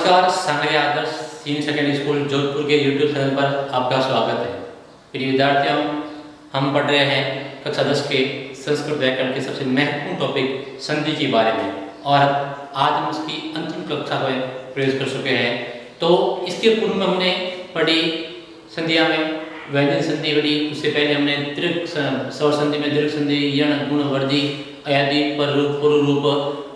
नमस्कार, सांगली आदर्श senior secondary school Jodhpur के YouTube channel पर आपका स्वागत है। प्रिय विद्यार्थियों, हम पढ़ रहे हैं कक्षा 10 के संस्कृत व्याकरण के सबसे महत्वपूर्ण टॉपिक संधि के बारे में और आज हम उसकी अंतिम कक्षा में प्रवेश कर चुके हैं। तो इसके पूर्व में हमने पढ़ी संधियाँ में व्यंजन संधि पढ़ी, उससे पहले हमने दीर्घ स्वर संधि में दीर्घ संधि, यण, गुण, वर्धी, अयादि, पर रूप, पूर्व रूप,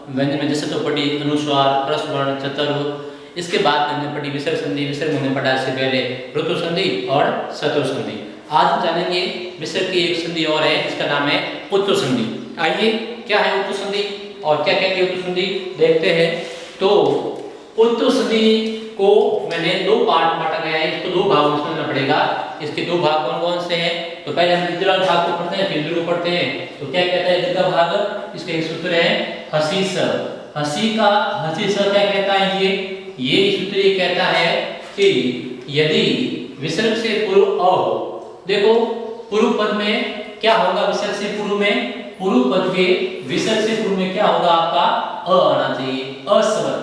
व्यंजन में जैसे तो पढ़ी अनुस्वार, प्रस्वर्ण, चतुर्थ। इसके बाद हमने पढ़ी विसर्ग संधि, विसर्ग हमने पढ़ा इससे पहले ऋतु संधि और शत्रु संधि। आज हम जानेंगे विसर्ग की एक संधि और है, इसका नाम है उत्तु संधि। आइए, क्या है उत्तु संधि और क्या कहती है उत्तु संधि देखते हैं। तो उत्तु संधि को मैंने दो पार्ट में बांटा गया है, इसको दो भागों में समझना पड़ेगा। इसके दो भाग कौन कौन से हैं? तो पहले हम दीर्घ भाग को पढ़ते हैं, फिर दीर्घ को पढ़ते हैं। तो क्या कहता है दीर्घ भाग? इसका एक सूत्र है हसीस। हसी का हसीस क्या कहता है? ये सूत्र ये कहता है कि यदि विसर्ग से पूर्व अ हो, देखो पूर्व पद में क्या होगा? विसर्ग से पूर्व में, पूर्व पद के विसर्ग से पूर्व में क्या होगा? आपका अ आना चाहिए, अस्वर,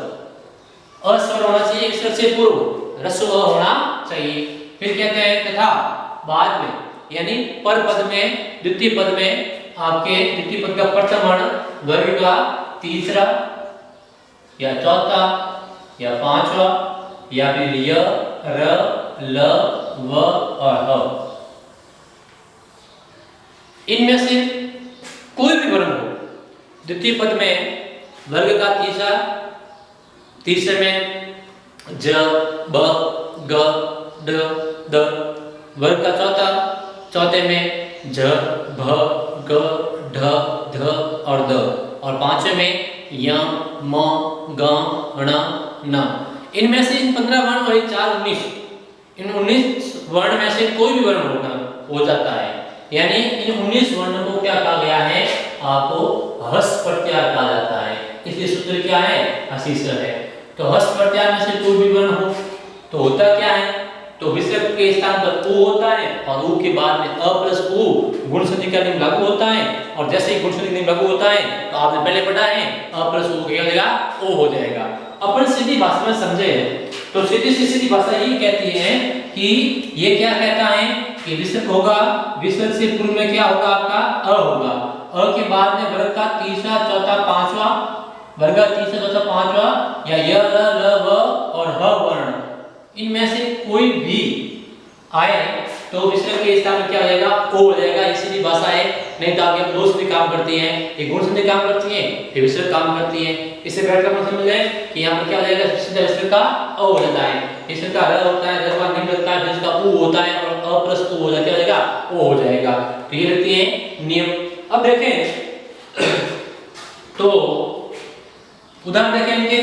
अस्वर होना चाहिए विसर्ग से पूर्व, ह्रस्व अ होना चाहिए। फिर कहते हैं तथा बाद में, यानी पर पद में, द्वितीय पद में आपके द्वितीय पद का प्रथम वर्ण वर्ग का तीसरा या चौथा या पांचवा या फिर य, र, ल, व और ह, इनमें से कोई भी वर्ण हो। द्वितीय पद में वर्ग का तीसरा, तीसरे में ज, ब, ग, ड, द, वर्ग का चौथा, चौथे में झ, भ, ग, ढ, ध और द, और पांचवे में य, म, ग, ण, न। इनमें से इन 15 वर्ण और 4 19, इन 19 वर्ण में से कोई भी वर्ण होगा हो जाता है। यानी इन 19 वर्णों को क्या कहा गया है? आपको हस्त प्रत्याहार कहा जाता है। इसलिए सूत्र क्या है? हसीस है। तो हस्त प्रत्याहार में से कोई भी वर्ण हो तो होता क्या है? तो विसर्ग के स्थान पर उ होता है और उ के बाद में अ प्लस उ गुण संधि का नियम लागू होता है। और जैसे ही गुण संधि नियम लागू होता है तो आपने पहले पढ़ा है अ प्लस उ क्या हो जाएगा? ओ हो जाएगा। अपन सीधी भाषा में समझे तो सीधी भाषा ये कहती है कि ये क्या कहता है कि विसर्ग होगा, विसर्ग से पूर्व में क्या होगा? आपका अ होगा, अ के बाद में वर्ग का तीसरा, चौथा, पांचवा, वर्ग का तीसरा, चौथा, पांचवा या य, र, ल, व और ह वर्ण, इनमें से कोई भी आए तो विसर्ग के स्थान में क्या हो जाएगा? ओ हो जाएगा। इसीलिए भाषा है। नहीं तो आगे दो संधि काम करती है, एक गुण संधि काम करती है, फिर विसर्ग काम करती है। इससे बैठकर मतलब समझ जाए कि यहाँ पर क्या हो जाएगा? सीधा विसर्ग का अ हो जाता है, विसर्ग का र होता है, र निम्न लगता है, फिर इसका उ होता है और अ प्लस उ हो जाता है, क्या हो जाएगा? ओ हो जाएगा। तो ये लगती है नियम। अब देखें तो उदाहरण देखें इनके,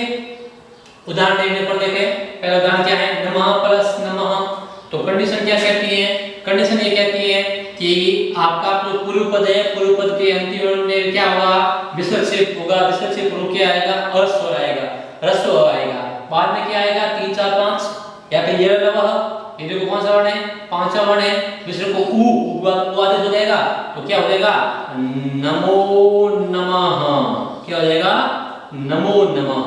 उदाहरण देखने पर देखें। पहला उदाहरण क्या है? नमः प्लस नमः। तो कंडीशन क्या कहती है? कंडीशन ये कहती है कि आपका जो पूर्व पद है, पूर्व पद के अंतिम वर्ण में क्या होगा? विसर्ग से होगा, विसर्ग से पूर्व क्या आएगा? अस्वर आएगा, ह्रस्व आएगा। बाद में क्या आएगा? 3 4 5 या फिर ये लवह, ये देखो कौन सा वर्ण है? पांचवा वर्ण है। विसर्ग को उ आदेश हो जाएगा तो क्या हो जाएगा? नमो नमः। क्या हो जाएगा? नमो नमः,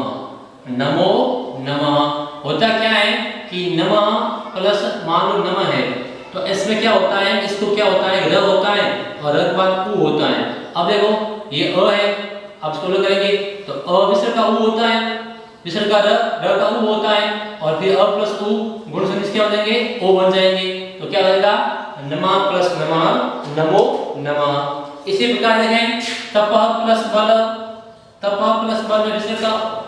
नमो नमः। होता क्या है कि नमः प्लस मान लो नमः है तो इसमें क्या होता है? इसको क्या होता है? र होता है और र के बाद उ होता है। अब देखो ये अ है, अब इसको लोग करेंगे तो अ विसर्ग का उ होता है, विसर्ग का र का उ होता है और फिर अ प्लस उ गुण संधि क्या हो जाएंगे? ओ बन जाएंगे। तो क्या हो जाएगा? नमः प्लस नमः, नमो नमः। इसी प्रकार देखें तपः प्लस बल, तपः प्लस बल में विसर्ग का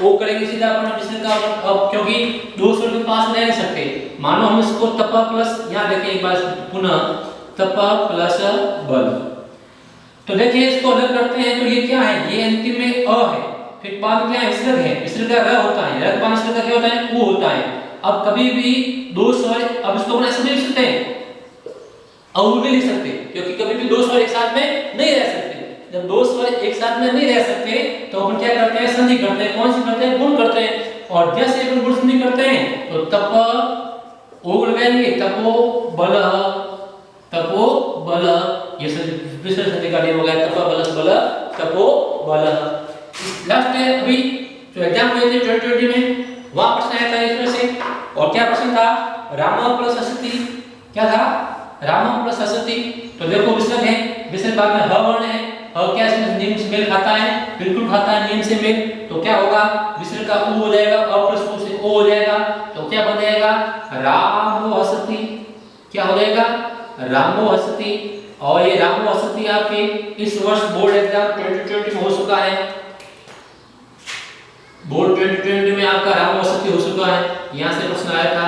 ओ करेंगे सीधा अपन विसर्ग का। अब क्योंकि दो स्वर के पास रह नहीं सकते, मानो हम इसको तप प्लस, यहां देखिए एक बार पुनः तप प्लस बल। तो देखिए इसको अलग करते हैं तो ये क्या है? ये अंतिम में अ है, फिर बाद में क्या है? विसर्ग है, विसर्ग का र होता है, र के बाद विसर्ग का क्या होता है? उ होता है। अब कभी भी दो स्वर, अब इसको अपन ऐसे नहीं लिख सकते, और नहीं लिख सकते क्योंकि कभी भी दो स्वर एक साथ में नहीं रह सकते। जब दो स्वर एक साथ में नहीं रह सकते तो अपन क्या करते हैं? संधि करते हैं। कौन सी करते हैं? गुण करते हैं। और जैसे अपन गुण संधि करते हैं तो तप ओ लगाएंगे, तपो बल, तपो बल, ये विसर्ग संधि का नियम हो गया। तप बल बल, तपो बल। लास्ट है अभी जो एग्जाम हुए थे 2020 में वहां प्रश्न आया था इसमें से। और क्या प्रश्न था? राम प्लस असति, क्या था? राम प्लस असति। तो देखो विसर्ग है, विसर्ग बाद में ह वर्ण है, ह क्या इसमें नियम से मेल खाता है? बिल्कुल खाता है नियम से मेल। तो क्या होगा? विसर्ग का उ हो जाएगा, अ प्लस उ से ओ हो जाएगा। तो क्या बन जाएगा? रामो असति। क्या हो जाएगा? रामो असति। और ये रामो असति आपके इस वर्ष बोर्ड एग्जाम 2020 में हो चुका है। बोर्ड 2020 में आपका रामो असति हो चुका है। यहां से प्रश्न आया था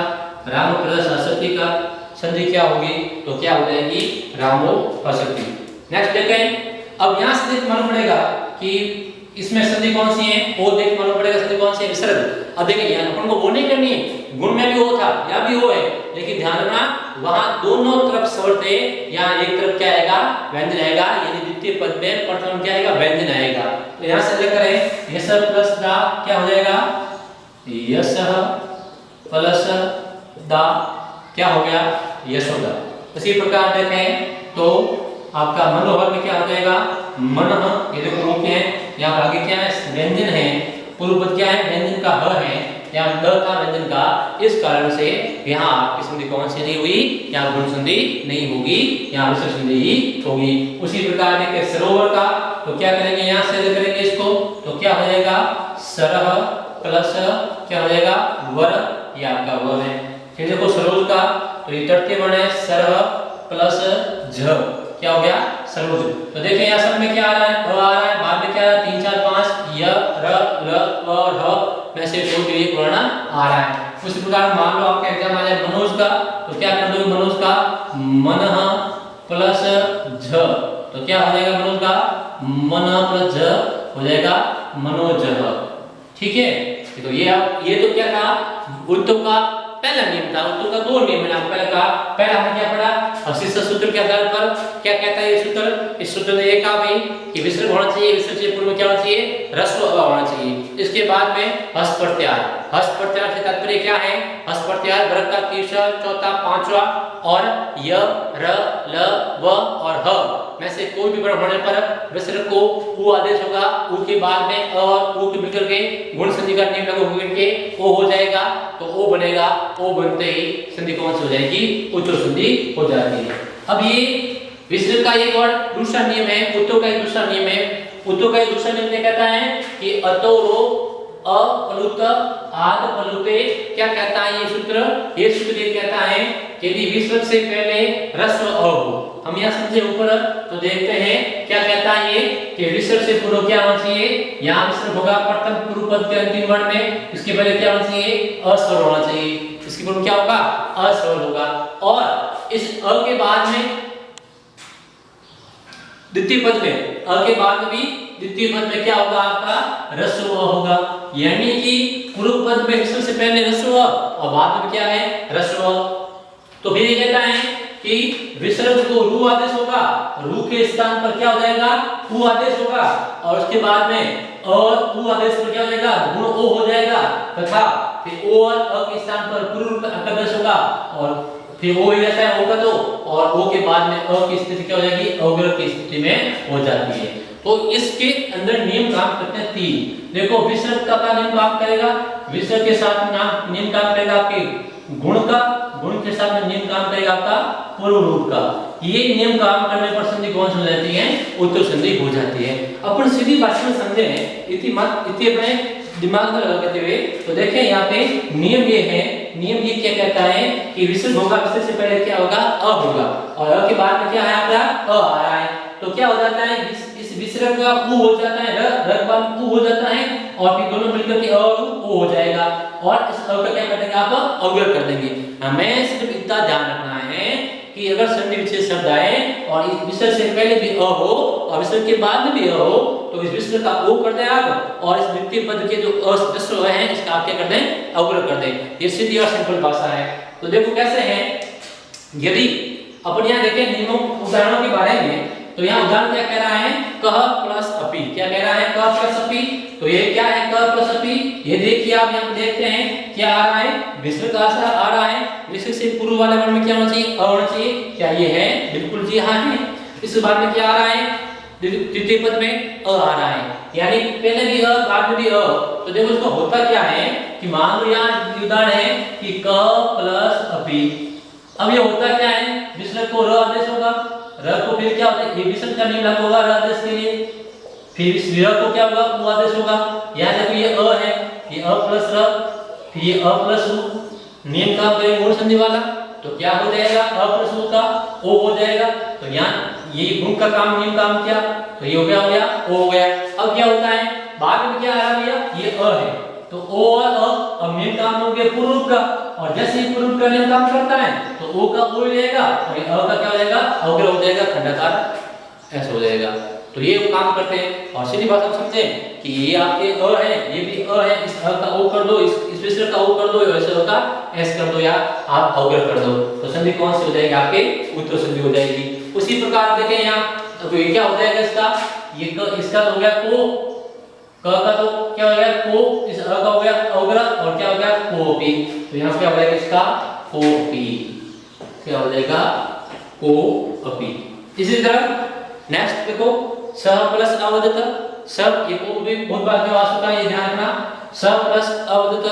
राम प्लस असति का संधि क्या होगी? तो क्या हो जाएगी? रामो असति। नेक्स्ट देखें, अब यहां से देख मालूम पड़ेगा कि इसमें संधि कौन सी है, ओ देख मालूम पड़ेगा संधि कौन सी है, विसर्ग। अब देखिए यहां अपन को वो नहीं करनी है, गुण में भी ओ था, यहां भी ओ है, लेकिन ध्यान रखना वहां दोनों तरफ स्वर थे, यहां एक तरफ क्या आएगा? व्यंजन आएगा, यानी द्वितीय पद में प्रथम क्या आएगा? व्यंजन आएगा। तो यहां से लेकर है यस प्लस दा क्या हो जाएगा? यसह प्लस दा क्या हो गया? यशोदा। इसी प्रकार देखें तो आपका मनोहर में क्या हो जाएगा? मनः, ये देखो रूप है, यहाँ आगे क्या है? व्यंजन है, पूर्व पद क्या है? व्यंजन का ह है, यहाँ द था व्यंजन का, इस कारण से यहाँ आपकी संधि कौन सी नहीं हुई? यहाँ गुण संधि नहीं होगी, यहाँ विसर्ग संधि ही होगी। उसी प्रकार देखिए सरोवर का, तो क्या करेंगे? यहाँ से करेंगे इसको, तो क्या हो जाएगा? सरह प्लस क्या हो जाएगा? वर, ये आपका वर है। फिर देखो सरोज का, तो ये तृतीय वर्ण है, सरह प्लस झ, क्या हो गया? सरोज। तो देखिए यहाँ सब में क्या आ रहा है? अ आ रहा है, बाद में क्या आ रहा है? 3 4 5 य र ल व और ह में से कोई भी एक वर्ण आ रहा है। उसी प्रकार मान लो आपका एग्जाम आ जाए मनोज का, तो क्या कर दोगे मनोज का? मनः प्लस झ, तो क्या हो जाएगा मनोज का? मनः प्लस झ हो जाएगा मनोजः। ठीक है, तो ये तो क्या था? उत्तों का पहला नियम था, उत्तों का दो नियम मैंने आपको पहले कहा। पहला हमने क्या पढ़ा? अशिष्ट सूत्र के आधार पर क्या कहता है ये सूत्र? इस सूत्र ने ये कहा भाई कि विसर्ग होना चाहिए, विसर्ग से पूर्व में क्या होना चाहिए? ह्रस्व अ होना चाहिए। इसके बाद में हस्त प्रत्याहार। हस्त प्रत्याहार से तात्पर्य क्या है? हस्त प्रत्याहार वर्ग का तीसरा, चौथा, पांचवा और य र ल व और ह में से कोई भी वर्ण होने पर विसर्ग को उ आदेश होगा, उ के बाद में अ और उ के मिलकर के गुण संधि का नियम लागू होकर के ओ हो जाएगा, तो ओ बनेगा, ओ बनते ही संधि कौन सी हो जाएगी? उच्च संधि हो जाती है। अब ये विसर्ग का एक और दूसरा नियम है, उत्तों का एक दूसरा नियम है। उत्तों का एक दूसरा नियम क्या कहता है कि अतोरो अपलुत आद पलुते, क्या कहता है ये सूत्र? ये सूत्र ये कहता है कि यदि विसर्ग से पहले ह्रस्व अ हो, हम यहाँ समझे ऊपर तो देखते हैं क्या कहता है ये कि विसर्ग से पूर्व क्या होना चाहिए? यहाँ विसर्ग होगा प्रथम पूर्व पद के अंतिम वर्ण में, इसके पहले क्या होना चाहिए? अस्वर होना चाहिए। इसके पूर्व क्या होगा? अस्वर होगा। और इस अ के बाद में द्वितीय पद में, अ के बाद में भी द्वितीय पद में क्या होगा? आपका ह्रस्व अ होगा, यानी कि पूर्व पद में विसर्ग से पहले ह्रस्व अ और बाद में क्या है? ह्रस्व अ। तो फिर ये कहता है कि विसर्ग को रू आदेश होगा, रू के स्थान पर क्या हो जाएगा? उ आदेश होगा, और उसके बाद में और उ आदेश पर क्या हो जाएगा? गुण ओ हो जाएगा, तथा फिर ओ और अ के स्थान पर पूर्व आदेश होगा, और फिर ओ ही रहता है ओ का तो, और ओ के बाद में अ की स्थिति क्या हो जाएगी? अवग्रह की स्थिति में हो जाती है। तो इसके अंदर नियम काम करते हैं 3। देखो विसर्ग का नियम काम करेगा, विसर्ग के साथ नाम नियम काम करेगा आपके गुण का, गुण के साथ में नियम काम करेगा आपका पूर्व रूप का। ये नियम काम करने पर संधि कौन सी हो जाती है? उत्तर संधि हो जाती है। अपन सीधी भाषा में समझे हैं, इति अपने दिमाग में लगाते हुए, तो देखें यहाँ पे नियम ये है, नियम ये क्या कहता है कि विसर्ग होगा, विसर्ग से पहले क्या होगा? अ होगा, और अ के बाद में क्या है आपका? अ आ रहा है, तो क्या हो जाता है? इस विसर्ग का उ हो जाता है, र के बाद उ हो जाता है, और फिर दोनों मिलकर के अ और उ हो जाएगा, और इस अ का क्या कर देंगे आप? अवग्रह कर देंगे। हमें सिर्फ इतना ध्यान रखना है कि अगर संधि विच्छेद शब्द आए और इस विसर्ग से पहले भी अ हो और विसर्ग के बाद में भी अ हो, तो इस विसर्ग का ओ कर दें आप, और इस द्वितीय पद के जो अ है इसका आप क्या कर दें? अवग्रह कर दें। ये सीधी और सिंपल भाषा है। तो देखो कैसे है, यदि अपन यहाँ देखें नियमों उदाहरणों के बारे में, तो यहाँ उदाहरण क्या कह रहा है? कह प्लस अपि। क्या कह रहा है? कह प्लस अपि। तो ये क्या है? कह प्लस अपि। ये देखिए आप यहाँ देखते हैं क्या आ रहा है? विसर्ग आ रहा है, विसर्ग से पूर्व वाले वर्ण में क्या होना चाहिए? अ होना चाहिए। क्या ये है? बिल्कुल जी हाँ है। इस बार में क्या आ रहा है? द्वितीय पद में अ आ रहा है, यानी पहले भी अ बाद में भी अ, तो देखो इसको होता क्या है कि मान लो यहाँ उदाहरण है कि क प्लस अपी। अब ये होता क्या है, विसर्ग को र आदेश होगा, र को फिर क्या होता है, ये विसर्ग का नियम लागू होगा र आदेश के लिए, फिर इस र को क्या होगा, उ आदेश होगा। यहाँ देखो ये अ है, ये अ प्लस र, फिर ये अ प्लस उ, नियम काम करेंगे मूल संधि वाला, तो क्या हो जाएगा, अ प्लस उ का ओ हो जाएगा। तो यहाँ ये गुण का काम नियम काम किया, तो ये हो गया ओ हो गया। अब क्या होता है, बाद में क्या आ रहा भैया, ये अ है, तो ओ और अ, अब नियम काम हो गया पूर्व रूप का, और जैसे ही पूर्व रूप का नियम काम करता है तो ओ का ओ ही रहेगा और ये अ का क्या हो जाएगा, अवग्रह हो जाएगा, खंडाकार ऐसा हो जाएगा। तो ये वो काम करते हैं। और सीधी बात हम समझें कि ये आपके अ है, ये भी अ है, इस अ का ओ कर दो, इस विसर्ग का ओ कर दो, ऐसे होगा एस कर दो या आप अवग्रह कर दो, तो संधि कौन सी हो जाएगी, आपके उत्तर संधि हो जाएगी। उसी प्रकार देखें यहाँ, तो ये क्या हो जाएगा इसका, ये इसका तो हो गया को, क का तो क्या हो गया को, इस अ का हो गया अवग्रह, और क्या हो गया कोपी, तो यहाँ क्या हो जाएगा इसका कोपी, क्या हो जाएगा कोपी। इसी तरह नेक्स्ट देखो स प्लस अवदत, सब ये को भी बहुत बार में आ चुका है, ये ध्यान रखना, स प्लस अवदत,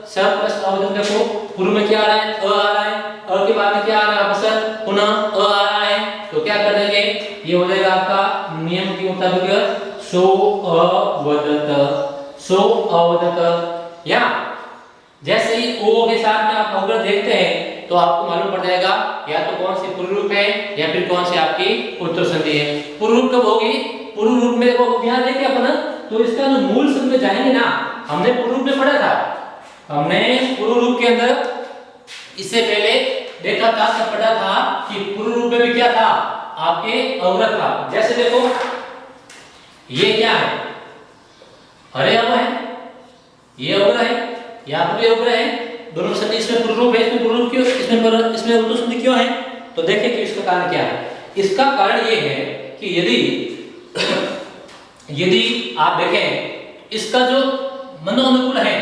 स प्लस अवदत देखो पूर्व में क्या आ रहा है, अ आ रहा है, अ के बाद में क्या आ रहा है, वापस पुनः अ आ रहा है, तो क्या कर देंगे, ये हो जाएगा आपका नियम के मुताबिक सो अवदत, सो अवदत। या जैसे ही ओ के साथ में आप अवग्रह देखते हैं तो आपको मालूम पड़ जाएगा या तो कौन सी पूर्व रूप है या फिर कौन सी आपकी उत्तर संधि है। पूर्व रूप कब होगी, पूर्व रूप में देखो यहाँ देखे अपन, तो इसका जो मूल संधि में जाएंगे ना, हमने पूर्व रूप में पढ़ा था, हमने पूर्व रूप के अंदर इससे पहले देखा था, तब पढ़ा था कि पूर्व रूप में भी क्या था, आपके अवग्रह था। जैसे देखो ये क्या है, हरे अव है, ये अवग्रह है, यहाँ पर भी अवग्रह है, दोनों संधि इसमें पूर्व रूप है, इसमें पूर्व रूप क्यों, इसमें उत्तर संधि क्यों है, तो देखिए कि इसका कारण क्या है। इसका कारण ये है कि यदि आप देखें इसका जो मनोनुकूल है,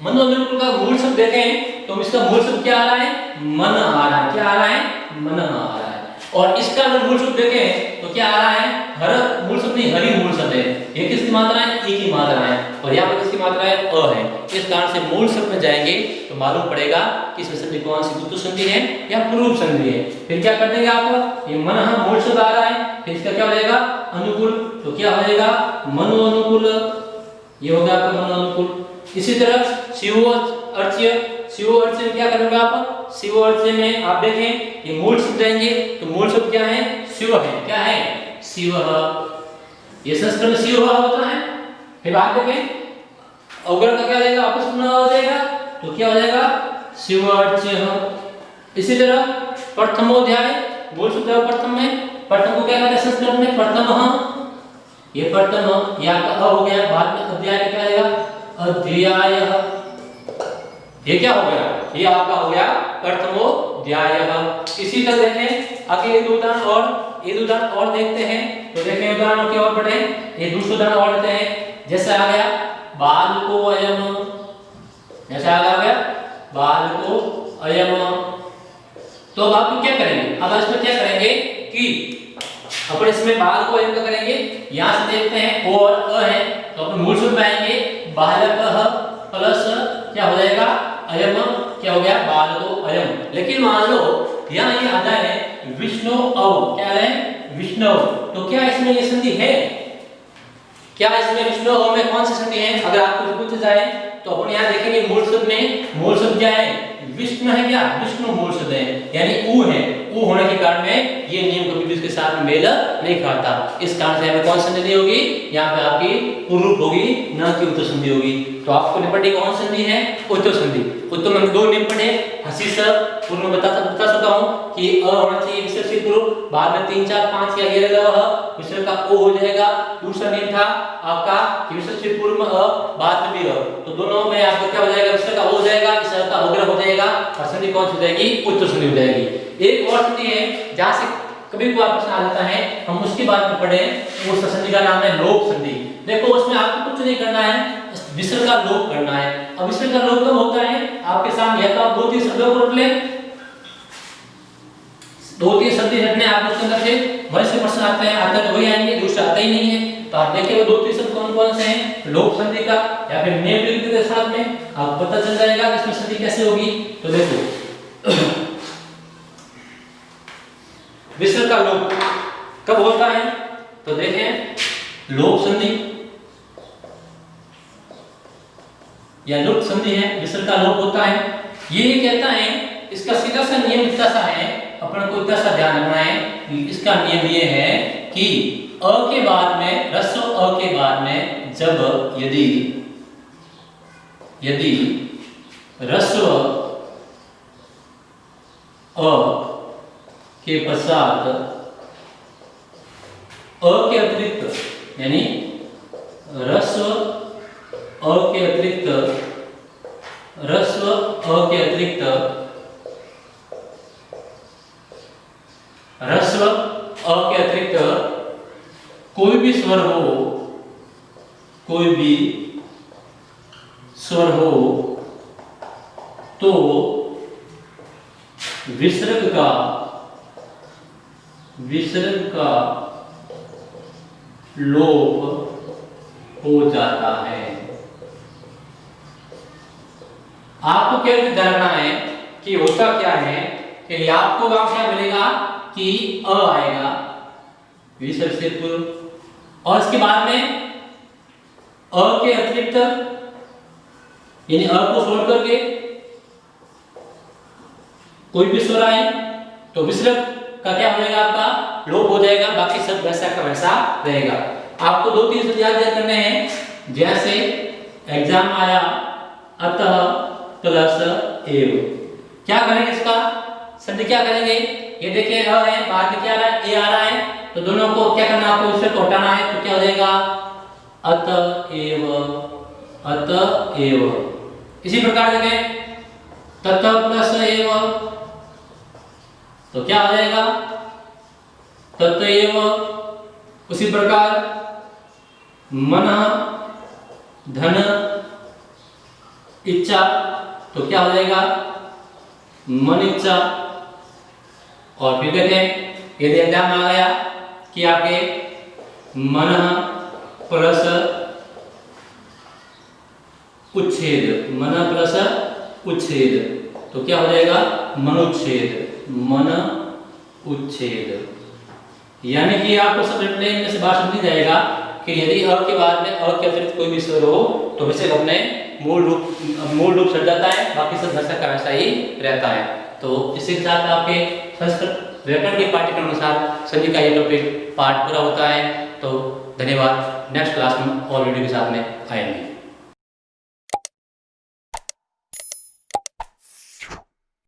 मनोनुकूल का मूल शब्द देखें तो इसका मूल शब्द क्या आ रहा है, मन आ रहा है, क्या आ रहा है, मन आ रहा है। और इसका अगर मूल शब्द देखें तो क्या आ रहा है, हर मूल शब्द नहीं, हरि मूल शब्द है, ये किसकी मात्रा है, ई की मात्रा है, और यहाँ पर किसकी मात्रा है, अ है। इस कारण से मूल शब्द में जाएंगे तो मालूम पड़ेगा कि इसमें संधि कौन सी उत्तर संधि है या पूर्व संधि है। फिर क्या कर देंगे आप, ये मन मूल शब्द आ रहा है, फिर इसका क्या हो जाएगा, अनुकूल, तो क्या हो जाएगा, मनो अनुकूल, ये होगा आपका मनो अनुकूल। इसी तरह शिव अर्च्य, शिव अर्च्य में क्या करेंगे आप, शिव अर्च्य में आप देखें ये मूल शब्द देंगे, तो मूल शब्द क्या है, शिव है, क्या है, शिव, ये संस्कृत में शिव होता है। फिर आप देखें अवग्रह का क्या हो जाएगा, वापस पुनः हो जाएगा, तो क्या हो जाएगा, शिव अर्च्य। इसी तरह प्रथमोध्याय, मूल शब्द है प्रथम में, प्रथम को क्या कहते हैं संस्कृत में, प्रथम, ये प्रथम, ये आपका अ हो गया, बाद में अध्याय क्या आ जाएगा, अध्याय, ये क्या हो गया, ये आपका हो गया प्रथमोध्याय। इसी तरह देखें आगे एक उदाहरण और देखते हैं, तो देखें उदाहरणों की ओर बढ़े, ये दूसरा उदाहरण और लेते हैं। जैसे आ गया बालको अयम, जैसे आ गया बालको अयम, तो अब आप क्या करेंगे, अब इसमें क्या करेंगे कि अपन इसमें बाल को अयम का करेंगे, यहां से देखते हैं ओ और अ है, तो अपन मूल शब्द में आएंगे, बालकः प्लस क्या हो जाएगा, अयम, क्या हो गया, बालको अयम। लेकिन मान लो यहाँ ये आता है विष्णु अव, क्या है, विष्णु, तो क्या इसमें ये संधि है, क्या इसमें विष्णु अव में कौन सी संधि है, अगर आपको पूछा जाए तो अपन यहाँ देखेंगे मूल शब्द में, मूल शब्द क्या है, विष्णु है, क्या विष्णु मूल शब्द है, यानी ऊ है, ऊ होने के कारण में ये नियम कभी भी इसके साथ में मेल नहीं खाता। इस कारण से हमें कौन सी संधि होगी, यहाँ पे आपकी पूर्व रूप होगी, न कि उत्तर संधि होगी। तो आपको निपटी कौन संधि है, उत्तर संधि। उत्तर में दो नियम पढ़े, हसी सब पूर्व में बता चुका हूँ कि अ होना चाहिए विसर्ग से पूर्व, बाद में 3 4 5 या ये विसर्ग का ओ हो जाएगा। दूसरा नियम था आपका कि विसर्ग से पूर्व में अ, बाद में भी अ, तो दोनों में आपका क्या हो जाएगा, विसर्ग का ओ हो जाएगा, विसर्ग का अवग्रह हो जाएगा, और संधि कौन सी हो जाएगी, उत्तर संधि हो जाएगी। एक और संधि है जहां से कभी कोई प्रश्न आ जाता है, हम उसके बाद में पढ़े, उस संधि का नाम है लोप संधि। देखो उसमें आपको कुछ नहीं करना है, विसर्ग का लोप करना है। अब विसर्ग का लोप कब होता है, आपके सामने या तो आप 2 3 शब्दों को रख ले, दो तीन संधि हटने आप उसके अंदर से वही से प्रश्न आते हैं, आता तो वही आएंगे, दूसरा आता ही नहीं है। तो आप देखिए वो दो तीन शब्द कौन कौन से हैं, लोप संधि का या फिर नेम लिख देते साथ में, आपको पता चल जाएगा कि इसमें संधि कैसे होगी। तो देखो विसर्ग का लोप कब होता है, तो देखें लोप संधि या लुप्त संधि है, विसर्ग का लोप होता है। ये कहता है, इसका सीधा सा नियम इतना सा है, अपन को इतना सा ध्यान रखना है। इसका नियम ये है कि अ के बाद में, ह्रस्व अ के बाद में जब यदि ह्रस्व अ के पश्चात अ के अतिरिक्त, यानी ह्रस्व अ के अतिरिक्त कोई भी स्वर हो तो विसर्ग का लोप हो जाता है। आपको क्या ध्यान रखना है कि होता क्या है कि आपको वहां क्या मिलेगा कि अ आएगा विसर्ग से पूर्व, और इसके बाद में अ के अतिरिक्त यानी अ को छोड़ करके कोई भी स्वर आए तो विसर्ग का क्या हो जाएगा, आपका लोप हो जाएगा, बाकी सब वैसा का वैसा रहेगा। आपको दो तीन शब्द याद करने हैं, जैसे एग्जाम आया अतः प्लस एव, क्या करेंगे इसका संधि क्या करेंगे, ये देखिए अ है, बाद में क्या आ रहा है, ए आ रहा है, तो दोनों को क्या करना, आपको विसर्ग को हटाना है। तो क्या हो जाएगा अतएव। इसी प्रकार देखें तत प्लस एव, तो क्या हो जाएगा ततएव। उसी प्रकार मन धन इच्छा, तो क्या हो जाएगा मन इच्छा। और फिर देखें यदि एग्जाम आ गया कि आपके मन प्लस उच्छेद, तो क्या हो जाएगा मन उच्छेद। यानी कि आपको सब में से बात समझ जाएगा कि यदि अ के बाद में अ के अतिरिक्त कोई भी स्वर हो तो विसर्ग अपने मूल रूप सट जाता है, बाकी सब वैसा का वैसा ही रहता है। तो इसी के साथ आपके संस्कृत व्याकरण के पाठ्यक्रम अनुसार संधि का ये टॉपिक पाठ पूरा होता है। तो धन्यवाद, नेक्स्ट क्लास में और वीडियो के साथ में आएंगे।